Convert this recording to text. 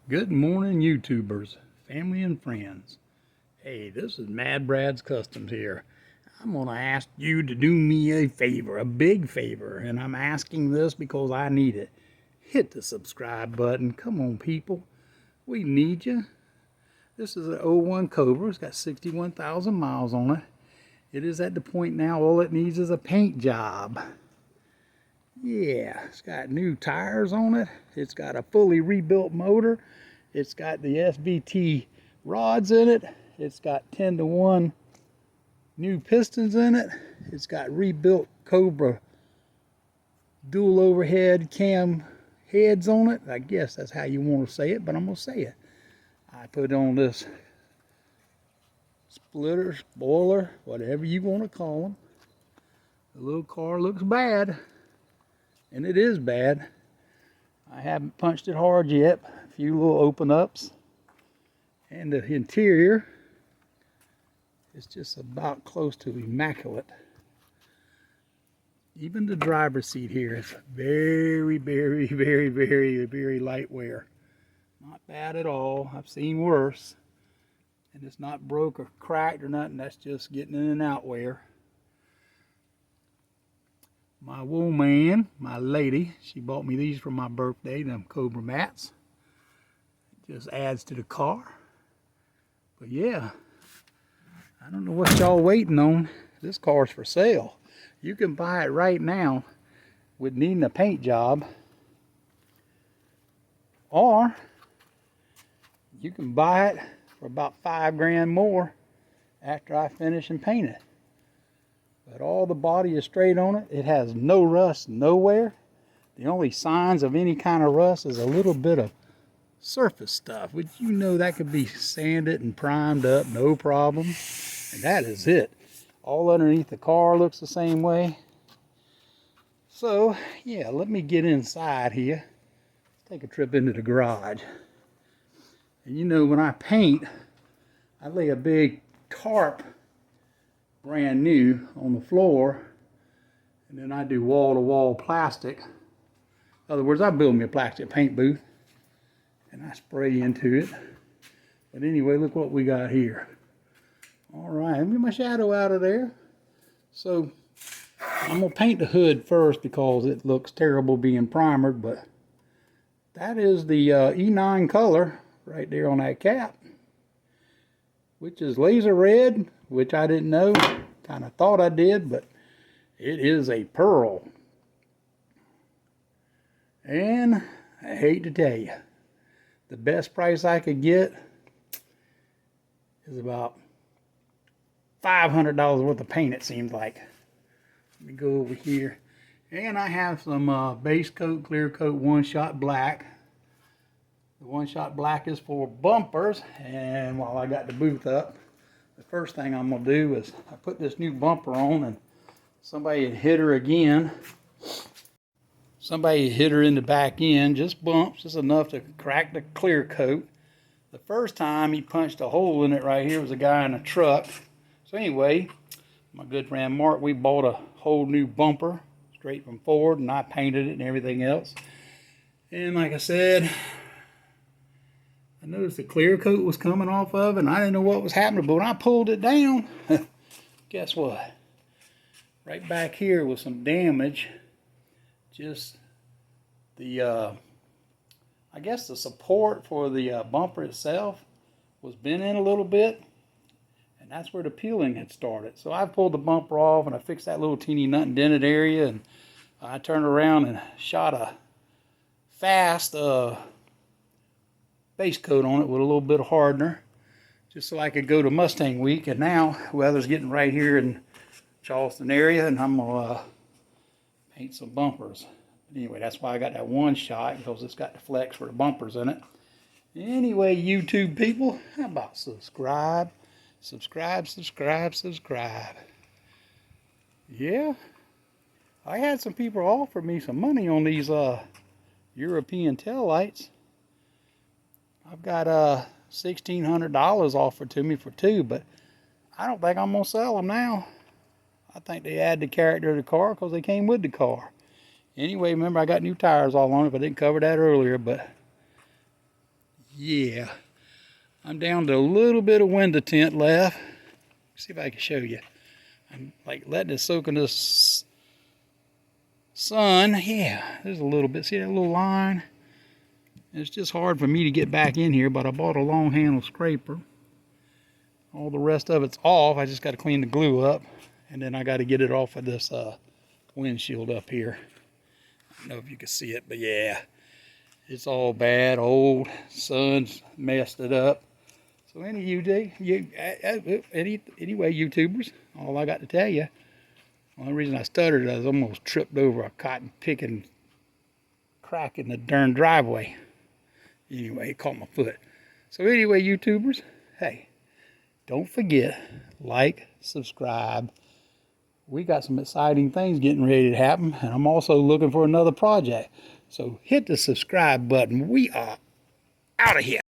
Good morning, YouTubers, family and friends. Hey, this is Mad Brad's Customs here. I'm going to ask you to do me a favor, a big favor, and I'm asking this because I need it. Hit the subscribe button. Come on, people. We need you. This is an '01 Cobra. It's got 61,000 miles on it. It is at the point now all it needs is a paint job. Yeah, it's got new tires on it. It's got a fully rebuilt motor. It's got the SBT rods in it. It's got 10-to-1 new pistons in it. It's got rebuilt Cobra dual overhead cam heads on it. I guess that's how you want to say it, but I'm going to say it. I put on this splitter, spoiler, whatever you want to call them. The little car looks bad, and it is bad. I haven't punched it hard yet. A few little open ups. And the interior is just about close to immaculate. Even the driver's seat here is very, very, very, very, very light wear. Not bad at all. I've seen worse. And it's not broke or cracked or nothing. That's just getting in and out wear. My woman, my lady, she bought me these for my birthday, them Cobra mats. Just adds to the car. But yeah, I don't know what y'all waiting on. This car's for sale. You can buy it right now with needing a paint job. Or you can buy it for about $5 grand more after I finish and paint it. But all the body is straight on it. It has no rust nowhere. The only signs of any kind of rust is a little bit of surface stuff, which you know that could be sanded and primed up, no problem. And that is it. All underneath the car looks the same way. So, yeah, let me get inside here. Take a trip into the garage. And you know, when I paint, I lay a big tarp, brand new, on the floor, and then I do wall-to-wall plastic. In other words, I build me a plastic paint booth and I spray into it. But anyway, look what we got here. All right, let me get my shadow out of there. So I'm gonna paint the hood first because it looks terrible being primered, but that is the E9 color right there on that cap, which is laser red, which I didn't know. Kind of thought I did, but it is a pearl. And I hate to tell you, the best price I could get is about $500 worth of paint, it seems like. Let me go over here. And I have some base coat, clear coat, one-shot black. The one-shot black is for bumpers. And while I got the booth up, the first thing I'm going to do is I put this new bumper on, and somebody had hit her again. Somebody hit her in the back end, just bumps, just enough to crack the clear coat. The first time he punched a hole in it right here was a guy in a truck. So anyway, my good friend Mark, we bought a whole new bumper straight from Ford, and I painted it and everything else. And like I said, I noticed the clear coat was coming off of it, and I didn't know what was happening, but when I pulled it down, guess what? Right back here was some damage. Just the, I guess the support for the bumper itself was bent in a little bit, and that's where the peeling had started. So I pulled the bumper off, and I fixed that little teeny nut and dented area, and I turned around and shot a fast base coat on it with a little bit of hardener, just so I could go to Mustang Week. And now weather's getting right here in Charleston area, and I'm gonna paint some bumpers. But anyway, that's why I got that one shot, because it's got the flex for the bumpers in it. Anyway, YouTube people, how about subscribe? Subscribe, subscribe, subscribe. Yeah, I had some people offer me some money on these European tail lights. I've got $1,600 offered to me for two, but I don't think I'm gonna sell them now. I think they add the character of the car because they came with the car. Anyway, remember I got new tires all on it, but I didn't cover that earlier. But Yeah, I'm down to a little bit of window tint left. See if I can show you. I'm like letting it soak in this sun. Yeah, there's a little bit. See that little line? It's just hard for me to get back in here, but I bought a long handle scraper. All the rest of it's off. I just got to clean the glue up, and then I got to get it off of this windshield up here. I don't know if you can see it, but yeah, it's all bad, old. Sun's messed it up. So anyway, YouTubers, all I got to tell you, the only reason I stuttered, I was almost tripped over a cotton picking crack in the darn driveway. Anyway, it caught my foot. So anyway, YouTubers, hey, don't forget, like, subscribe. We got some exciting things getting ready to happen, and I'm also looking for another project. So hit the subscribe button. We are out of here.